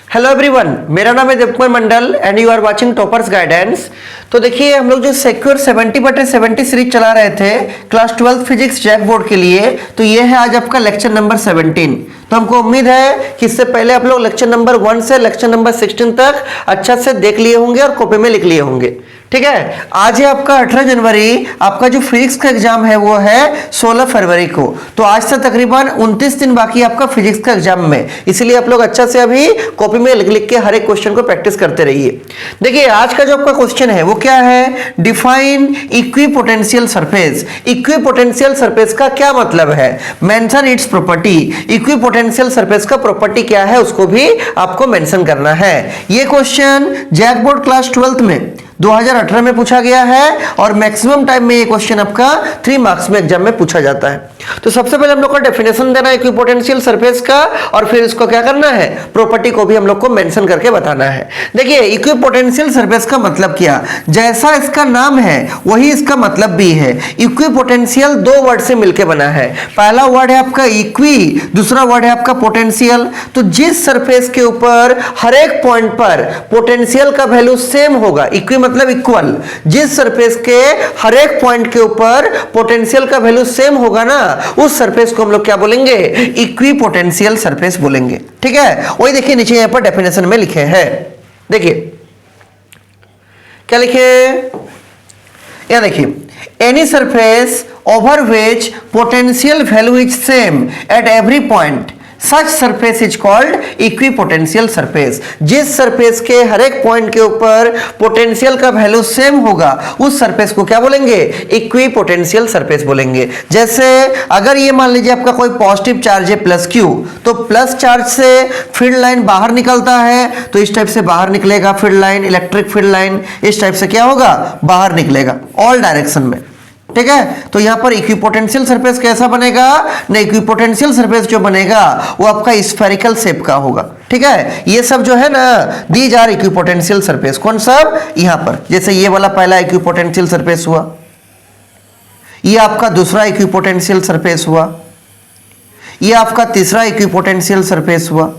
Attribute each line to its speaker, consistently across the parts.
Speaker 1: Hello everyone, मेरा नाम है Devkumar Mandal and you are watching toppers guidance. तो देखिए, हम लोग जो सिक्योर 70/70 सीरीज चला रहे थे क्लास 12 फिजिक्स जैक बोर्ड के लिए, तो ये है आज आपका लेक्चर नंबर 17। तो हमको उम्मीद है कि इससे पहले आप लोग लेक्चर नंबर 1 से लेक्चर नंबर 16 तक अच्छा से देख लिए होंगे और कॉपी में लिख लिए होंगे। ठीक है, आज है आपका 18 जनवरी। आपका जो फिजिक्स का एग्जाम है वो है 16 फरवरी को। तो आज से तकरीबन 29 दिन बाकी आपका फिजिक्स का एग्जाम में, इसलिए आप लोग अच्छा से अभी कॉपी में लिख लिख के हर एक क्वेश्चन को प्रैक्टिस करते रहिए। देखिए, आज का जो आपका क्वेश्चन है वो क्या है, define equipotential surface. Equipotential surface का क्या मतलब है, mention it's property. Equipotential surface का प्रॉपर्टी क्या है उसको भी आपको मेंशन करना है। ये क्वेश्चन जैक बोर्ड क्लास 12 में 2018 में पूछा गया है और मैक्सिमम टाइम में ये क्वेश्चन आपका 3 मार्क्स में एग्जाम में पूछा जाता है। तो सबसे पहले हम लोग को डेफिनेशन देना है इक्विपोटेंशियल सरफेस का, और फिर इसको क्या करना है, प्रॉपर्टी को भी हम लोग को मेंशन करके बताना है। देखिए, इक्विपोटेंशियल सरफेस का मतलब क्या, जैसा इसका नाम है वही इसका मतलब भी है। इक्विपोटेंशियल 2 वर्ड से मिलकर बना है। पहला वर्ड है आपका इक्वी, दूसरा वर्ड है आपका पोटेंशियल। तो जिस सरफेस के ऊपर हर एक पॉइंट पर पोटेंशियल का वैल्यू सेम होगा, इक्वी मतलब इक्वल, जिस सरफेस के हर एक पॉइंट के ऊपर पोटेंशियल का वैल्यू सेम होगा ना, उस सरफेस को हम लोग क्या बोलेंगे, इक्विपोटेंशियल सरफेस बोलेंगे। ठीक है, वही देखिए नीचे यहां पर डेफिनेशन में लिखे हैं। देखिए क्या लिखे, यहां देखिए, any surface over which potential value is same at every point, such surface is called equipotential surface. जिस सरफेस के हर एक पॉइंट के ऊपर पोटेंशियल का वैल्यू सेम होगा, उस सरफेस को क्या बोलेंगे, इक्विपोटेंशियल सरफेस बोलेंगे। जैसे अगर ये मान लीजिए आपका कोई पॉजिटिव चार्ज है प्लस क्यू, तो प्लस चार्ज से फील्ड लाइन बाहर निकलता है, तो इस टाइप से बाहर निकलेगा field line, electric field line इस टाइप से क्या होगा, बाहर निकलेगा ऑल डायरेक्शन में। ठीक है, तो यहां पर इक्विपोटेंशियल सरफेस कैसा बनेगा, ना इक्विपोटेंशियल सरफेस जो बनेगा वो आपका स्फेरिकल शेप का होगा। ठीक है, ये सब जो है ना, दीज आर इक्विपोटेंशियल सरफेस। कौन सब, यहां पर जैसे ये वाला पहला इक्विपोटेंशियल सरफेस हुआ, ये आपका दूसरा इक्विपोटेंशियल सरफेस हुआ, ये आपका तीसरा इक्विपोटेंशियल सरफेस हुआ।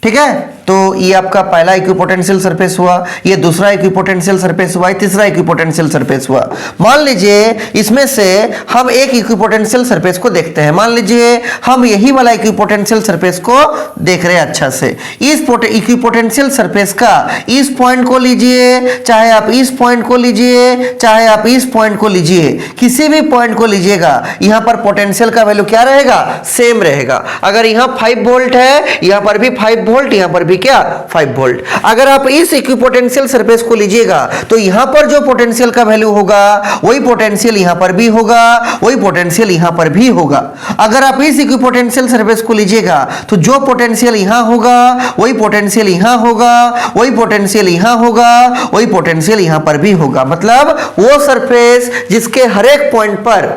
Speaker 1: ठीक है, तो ये आपका पहला इक्विपोटेंशियल सरफेस हुआ, ये दूसरा इक्विपोटेंशियल सरफेस हुआ, ये तीसरा इक्विपोटेंशियल सरफेस हुआ। मान लीजिए इसमें से हम एक इक्विपोटेंशियल सरफेस को देखते हैं। मान लीजिए हम यही वाला इक्विपोटेंशियल सरफेस को देख रहे हैं अच्छा से। इस इक्विपोटेंशियल सरफेस का इस पॉइंट को लीजिए, चाहे आप इस पॉइंट को लीजिए, चाहे आप इस पॉइंट को लीजिए, किसी भी पॉइंट को लीजिएगा, यहां पर पोटेंशियल का वैल्यू क्या रहेगा, सेम रहेगा। अगर यहां 5 वोल्ट है, यहां पर भी 5 वोल्ट, यहां पर भी क्या 5 वोल्ट। अगर आप इस इक्विपोटेंशियल सरफेस को लीजिएगा, तो यहां पर जो पोटेंशियल का वैल्यू होगा वही पोटेंशियल यहां पर भी होगा, वही पोटेंशियल यहां पर भी होगा। अगर आप इस इक्विपोटेंशियल सरफेस को लीजिएगा, तो जो पोटेंशियल यहां होगा वही पोटेंशियल यहां होगा, वही पोटेंशियल यहां होगा, वही पोटेंशियल यहां पर भी होगा। मतलब वो सरफेस जिसके हर एक पॉइंट पर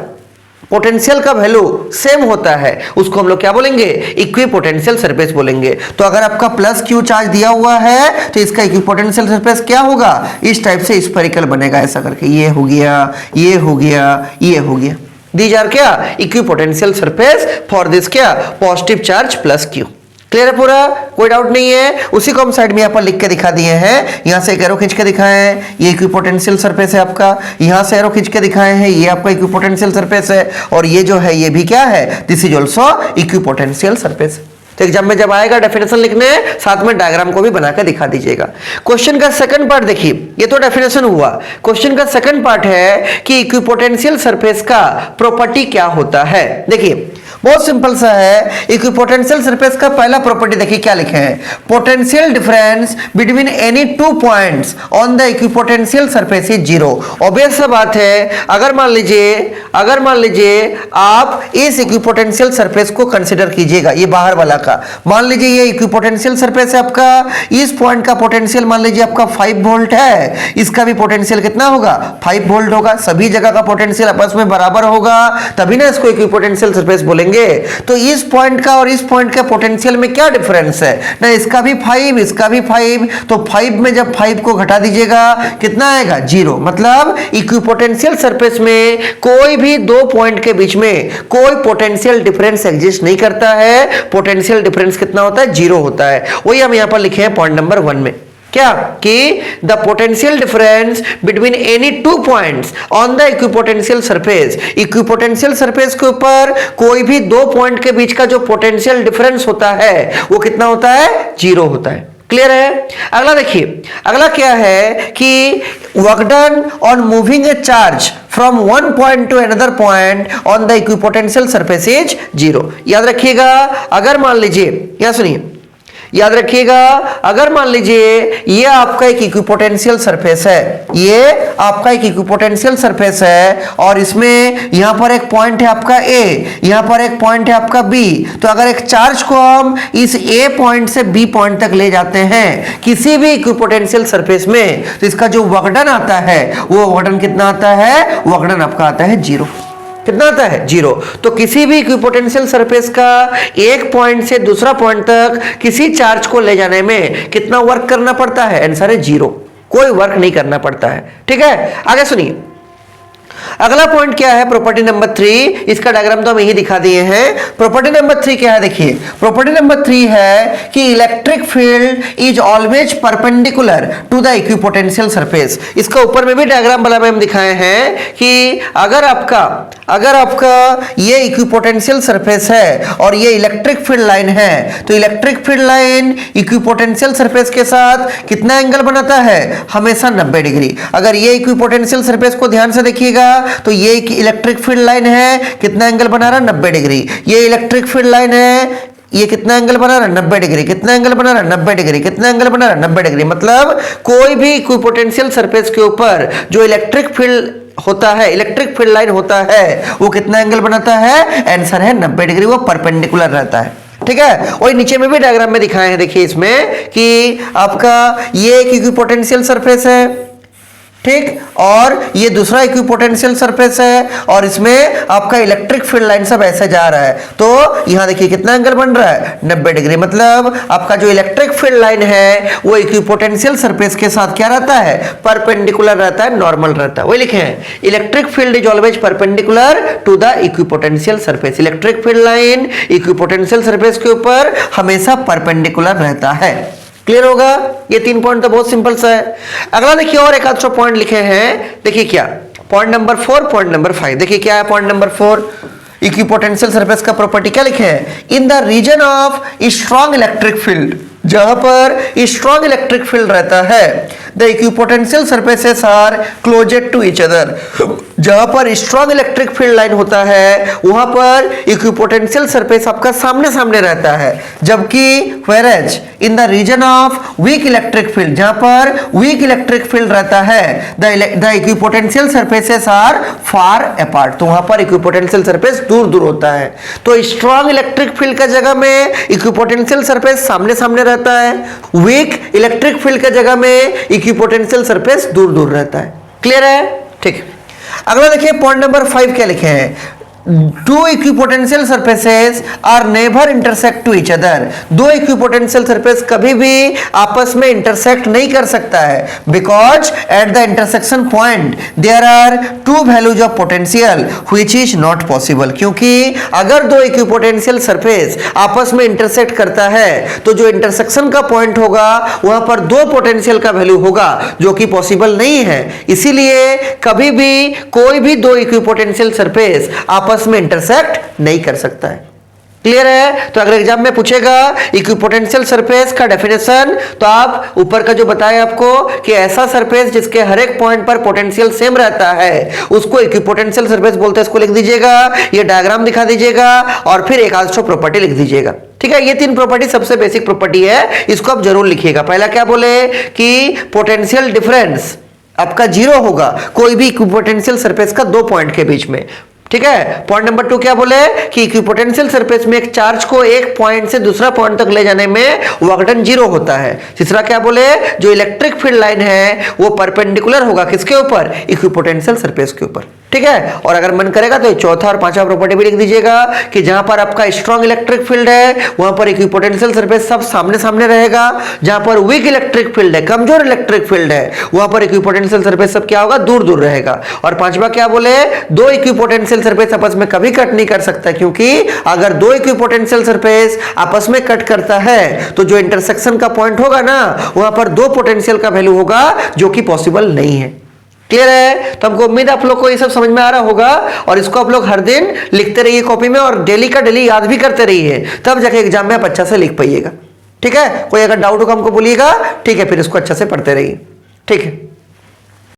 Speaker 1: पोटेंशियल का वैल्यू सेम होता है, उसको हम लोग क्या बोलेंगे, इक्विपोटेंशियल सरफेस बोलेंगे। तो अगर आपका प्लस क्यू चार्ज दिया हुआ है, तो इसका इक्विपोटेंशियल सरफेस क्या होगा, इस टाइप से स्फेरिकल बनेगा, ऐसा करके ये हो गया, ये हो गया, ये हो गया। दीज आर क्या, इक्विपोटेंशियल सरफेस फॉर दिस क्या, positive charge plus Q. Clear है पूरा, कोई डाउट नहीं है। उसी को हम साइड में यहाँ पर लिख के दिखा दिए हैं। यहां से एक एरो खींच के दिखाए हैं, ये इक्विपोटेंशियल सरफेस है आपका। यहां से एरो खींच के दिखाए हैं, ये आपका इक्विपोटेंशियल सरफेस है। और ये जो है ये भी क्या है, this is also equipotential surface. तो एग्जाम में जब आएगा डेफिनेशन लिखने, साथ में डायग्राम को भी बनाकर दिखा दीजिएगा। क्वेश्चन का सेकंड पार्ट देखिए, ये तो डेफिनेशन हुआ। क्वेश्चन का सेकंड पार्ट है कि इक्विपोटेंशियल सरफेस का प्रॉपर्टी क्या होता है। देखिए बहुत सिंपल सा है। इक्विपोटेंशियल सरफेस का पहला प्रॉपर्टी देखिए क्या लिखे हैं, potential difference between any 2 points on the equipotential surface is 0। Obvious सा बात है, अगर मान लीजिए आप इस इक्विपोटेंशियल सरफेस को कंसीडर कीजिएगा, ये बाहर वाला का, मान लीजिए ये इक्विपोटेंशियल सरफेस है आपका, इस पॉइंट का पोटेंशियल मान लीजिए आपका 5 वोल्ट है, इसका भी पोटेंशियल कितना होगा, 5 वोल्ट होगा। सभी जगह का पोटेंशियल आपस में बराबर होगा, तभी ना इसको इक्विपोटेंशियल सरफेस बोलेंगे। करेंगे तो इस पॉइंट का और इस पॉइंट का पोटेंशियल में क्या डिफरेंस है ना, इसका भी 5 इसका भी 5, तो 5 में जब 5 को घटा दीजिएगा कितना आएगा 0। मतलब इक्विपोटेंशियल सरफेस में कोई भी दो पॉइंट के बीच में कोई पोटेंशियल डिफरेंस एग्जिस्ट नहीं करता है, पोटेंशियल डिफरेंस कितना होता है 0 होता है। वही हम यहां पर लिखे हैं पॉइंट नंबर 1 में क्या कि the potential difference between any two points on the equipotential surface, equipotential surface के ऊपर कोई भी दो पॉइंट के बीच का जो पोटेंशियल डिफरेंस होता है वो कितना होता है 0 होता है। क्लियर है। अगला देखिए, अगला क्या है कि work done on moving A charge from one point two another point on the equipotential surface is 0। याद रखिएगा, अगर मान लीजिए, या सुनिए, याद रखिएगा, अगर मान लीजिए ये आपका एक इक्विपोटेंशियल सरफेस है, ये आपका एक इक्विपोटेंशियल सरफेस है और इसमें यहां पर एक पॉइंट है आपका A, यहां पर एक पॉइंट है आपका B। तो अगर एक चार्ज को हम इस A पॉइंट से B पॉइंट तक ले जाते हैं किसी भी इक्विपोटेंशियल सरफेस में, तो इसका जो वर्क डन आता है वो वर्क डन कितना आता है, वर्क डन आपका आता है 0। कितना आता है 0। तो किसी भी इक्विपोटेंशियल सरफेस का एक पॉइंट से दूसरा पॉइंट तक किसी चार्ज को ले जाने में कितना वर्क करना पड़ता है, आंसर है 0, कोई वर्क नहीं करना पड़ता है। ठीक है, आगे सुनिए, अगला पॉइंट क्या है, प्रॉपर्टी नंबर 3। इसका डायग्राम तो हम यही दिखा दिए हैं। प्रॉपर्टी नंबर 3 क्या है, देखिए प्रॉपर्टी नंबर 3 है कि electric field is always perpendicular to the equipotential surface. इसका ऊपर में भी डायग्राम वाला में हम दिखाए हैं कि अगर आपका ये इक्विपोटेंशियल सरफेस है और ये इलेक्ट्रिक फील्ड लाइन है, तो electric field line equipotential surface के साथ कितना एंगल बनाता है, हमेशा 90 डिग्री। अगर ये इक्विपोटेंशियल सरफेस को ध्यान से देखिएगा तो ये इलेक्ट्रिक फील्ड लाइन है, कितना एंगल बना रहा है 90 डिग्री। ये इलेक्ट्रिक फील्ड लाइन है, ये कितना एंगल बना रहा है 90 डिग्री। कितना एंगल बना रहा है 90 डिग्री। कितना एंगल बना रहा है 90 डिग्री। मतलब कोई भी इक्विपोटेंशियल सरफेस के ऊपर जो इलेक्ट्रिक फील्ड होता है, इलेक्ट्रिक फील्ड लाइन होता है, वो कितना एंगल बनाता है, आंसर है 90 डिग्री, वो परपेंडिकुलर रहता है। ठीक है, और नीचे में भी डायग्राम में दिखाए हैं, देखिए इसमें कि आपका ये एक इक्विपोटेंशियल सरफेस है, ठीक, और ये दूसरा इक्विपोटेंशियल सरफेस है और इसमें आपका इलेक्ट्रिक फील्ड लाइन सब ऐसे जा रहा है। तो यहां देखिए कितना एंगल बन रहा है 90 डिग्री। मतलब आपका जो इलेक्ट्रिक फील्ड लाइन है वो इक्विपोटेंशियल सरफेस के साथ क्या रहता है, परपेंडिकुलर रहता है, नॉर्मल रहता है। वही लिखे हैं, electric field is always perpendicular to the equipotential surface. Electric field line equipotential surface के ऊपर हमेशा परपेंडिकुलर रहता है। क्लियर होगा, ये 3 पॉइंट तो बहुत सिंपल सा है। अगला देखिए और एक आध पॉइंट लिखे हैं, देखिए क्या, पॉइंट नंबर 4, पॉइंट नंबर 5। देखिए क्या है पॉइंट नंबर 4, इक्विपोटेंशियल सरफेस का प्रॉपर्टी क्या लिखे हैं, in the region of strong electric field, जहां पर स्ट्रॉन्ग इलेक्ट्रिक फील्ड रहता है, the equipotential surfaces are closed to each other. जहां पर स्ट्रॉन्ग इलेक्ट्रिक फील्ड लाइन होता है वहां पर इक्विपोटेंशियल सरफेस आपका सामने सामने रहता है, जबकि whereas in the region of weak electric field, जहां पर वीक इलेक्ट्रिक फील्ड रहता है, the equipotential surfaces are far apart. तो वहां पर इक्विपोटेंशियल सरफेस दूर दूर होता है। तो स्ट्रॉन्ग इलेक्ट्रिक फील्ड का जगह में इक्विपोटेंशियल सरफेस सामने सामने रहता है, वीक इलेक्ट्रिक फील्ड का जगह में इक्विपोटेंशियल सरफेस दूर दूर रहता है। क्लियर है, ठीक। अगला देखिए पॉइंट नंबर 5 क्या लिखे हैं, two equipotential surfaces are never intersect to each other. दो इक्विपोटेंशियल सरफेस कभी भी आपस में इंटरसेक्ट नहीं कर सकता है, because at the intersection point there are two values of potential which is not possible. क्योंकि अगर दो इक्विपोटेंशियल सरफेस आपस में इंटरसेक्ट करता है तो जो इंटरसेक्शन का पॉइंट होगा वहां पर दो पोटेंशियल का वैल्यू होगा जो कि पॉसिबल नहीं है। इसीलिए कभी भी कोई भी दो इक्विपोटेंशियल सरफेस आपस में इंटरसेक्ट नहीं कर सकता है। क्लियर है। तो अगर एग्जाम में पूछेगा इक्विपोटेंशियल सरफेस का डेफिनेशन, तो आप ऊपर का जो बताया आपको कि ऐसा सरफेस जिसके हर एक पॉइंट पर पोटेंशियल सेम रहता है उसको इक्विपोटेंशियल सरफेस बोलते हैं। इसको लिख दीजिएगा, ये डायग्राम दिखा दीजिएगा और फिर एक आध प्रॉपर्टी लिख दीजिएगा। ठीक है, ये 3 प्रॉपर्टी सबसे बेसिक प्रॉपर्टी है, इसको आप जरूर लिखिएगा। पहला क्या बोले कि पोटेंशियल डिफरेंस आपका 0 होगा कोई भी इक्विपोटेंशियल सरफेस का दो पॉइंट के बीच में। ठीक है, पॉइंट नंबर 2 क्या बोले कि इक्विपोटेंशियल सरफेस में एक चार्ज को एक पॉइंट से दूसरा पॉइंट तक ले जाने में वर्क डन 0 होता है। तीसरा क्या बोले, जो इलेक्ट्रिक फील्ड लाइन है वो परपेंडिकुलर होगा किसके ऊपर, इक्विपोटेंशियल सरफेस के ऊपर। ठीक है। और अगर मन करेगा तो चौथा और पांचवा प्रॉपर्टी भी लिख दीजिएगा कि जहां पर आपका स्ट्रॉन्ग इलेक्ट्रिक फील्ड है वहां पर इक्विपोटेंशियल सरफेस सब सामने सामने रहेगा, जहां पर वीक इलेक्ट्रिक फील्ड है, कमजोर इलेक्ट्रिक फील्ड है, वहां पर इक्विपोटेंशियल सरफेस सब क्या होगा, दूर दूर रहेगा। और पांचवा क्या बोले, दो इक्विपोटेंशियल सरफेस आपस में कभी कट नहीं कर सकता, क्योंकि अगर दो इक्विपोटेंशियल सरफेस आपस में कट करता है तो जो इंटरसेक्शन का पॉइंट होगा ना वहां पर दो पोटेंशियल का वैल्यू होगा, जो कि पॉसिबल नहीं है। क्लियर है? तो हमको उम्मीद आप लोग को ये सब समझ में आ रहा होगा, और इसको आप लोग हर दिन लिखते रहिए कॉपी में, और डेली का डेली याद भी करते रहिए, तब जाके एग्जाम में आप अच्छा से लिख पाइएगा। ठीक है? कोई अगर डाउट होगा हमको बोलिएगा, ठीक है, फिर इसको अच्छा से पढ़ते रहिए। ठीक है।